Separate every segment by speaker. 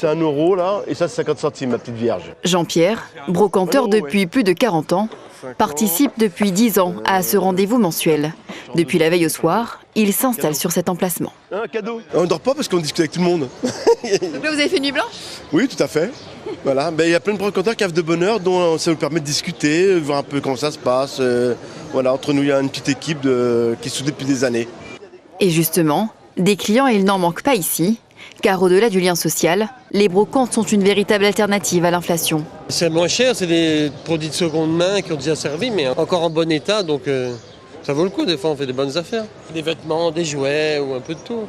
Speaker 1: C'est 1 € là, et ça c'est 50 centimes, ma petite vierge.
Speaker 2: Jean-Pierre, brocanteur depuis plus de 40 ans, participe depuis 10 ans à ce rendez-vous mensuel. Depuis la veille au soir, il s'installe sur cet emplacement.
Speaker 1: Un cadeau. On ne dort pas parce qu'on discute avec tout le monde.
Speaker 2: Donc là, vous avez fait nuit blanche?
Speaker 1: Oui, tout à fait. Voilà, il y a plein de brocanteurs qui rêvent de bonheur, dont ça nous permet de discuter, voir un peu comment ça se passe. Voilà, entre nous, il y a une petite équipe qui est soudée depuis des années.
Speaker 2: Et justement, des clients, il n'en manque pas ici. Car au-delà du lien social, les brocantes sont une véritable alternative à l'inflation.
Speaker 3: C'est moins cher, c'est des produits de seconde main qui ont déjà servi, mais encore en bon état, donc ça vaut le coup. Des fois, on fait des bonnes affaires. Des vêtements, des jouets ou un peu de tout.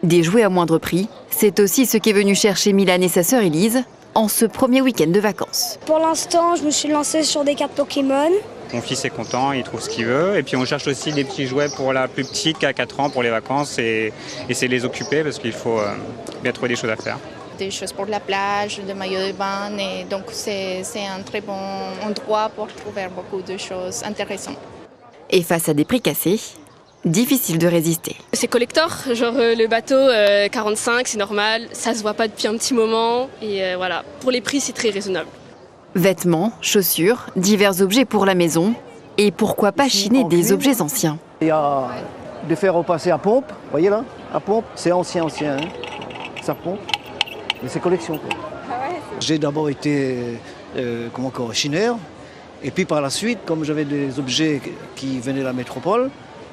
Speaker 2: Des jouets à moindre prix, c'est aussi ce qu'est venu chercher Milan et sa sœur Elise en ce premier week-end de vacances.
Speaker 4: Pour l'instant, je me suis lancée sur des cartes Pokémon.
Speaker 5: Mon fils est content, il trouve ce qu'il veut. Et puis on cherche aussi des petits jouets pour la plus petite qui a 4 ans pour les vacances et essayer de les occuper parce qu'il faut bien trouver des choses à faire.
Speaker 6: Des choses pour la plage, des maillots de bain. Et donc c'est un très bon endroit pour trouver beaucoup de choses intéressantes.
Speaker 2: Et face à des prix cassés, difficile de résister.
Speaker 7: C'est collector, genre le bateau 45, c'est normal, ça se voit pas depuis un petit moment. Et voilà, pour les prix, c'est très raisonnable.
Speaker 2: Vêtements, chaussures, divers objets pour la maison et pourquoi pas chiner des objets anciens.
Speaker 8: Il y a des fers repassés à pompe, vous voyez là, à pompe, c'est ancien, hein. Ça pompe, mais c'est collection quoi. J'ai d'abord été chineur, et puis par la suite, comme j'avais des objets qui venaient de la métropole,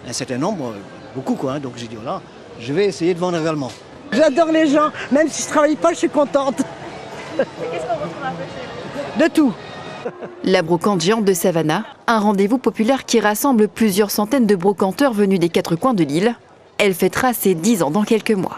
Speaker 8: un certain nombre, beaucoup quoi, donc j'ai dit voilà, je vais essayer de vendre également.
Speaker 9: J'adore les gens, même si je ne travaille pas, je suis contente.
Speaker 10: Qu'est-ce qu'on retrouve un peu chez vous?
Speaker 9: De tout.
Speaker 2: La brocante géante de Savannah, un rendez-vous populaire qui rassemble plusieurs centaines de brocanteurs venus des 4 coins de l'île. Elle fêtera ses 10 ans dans quelques mois.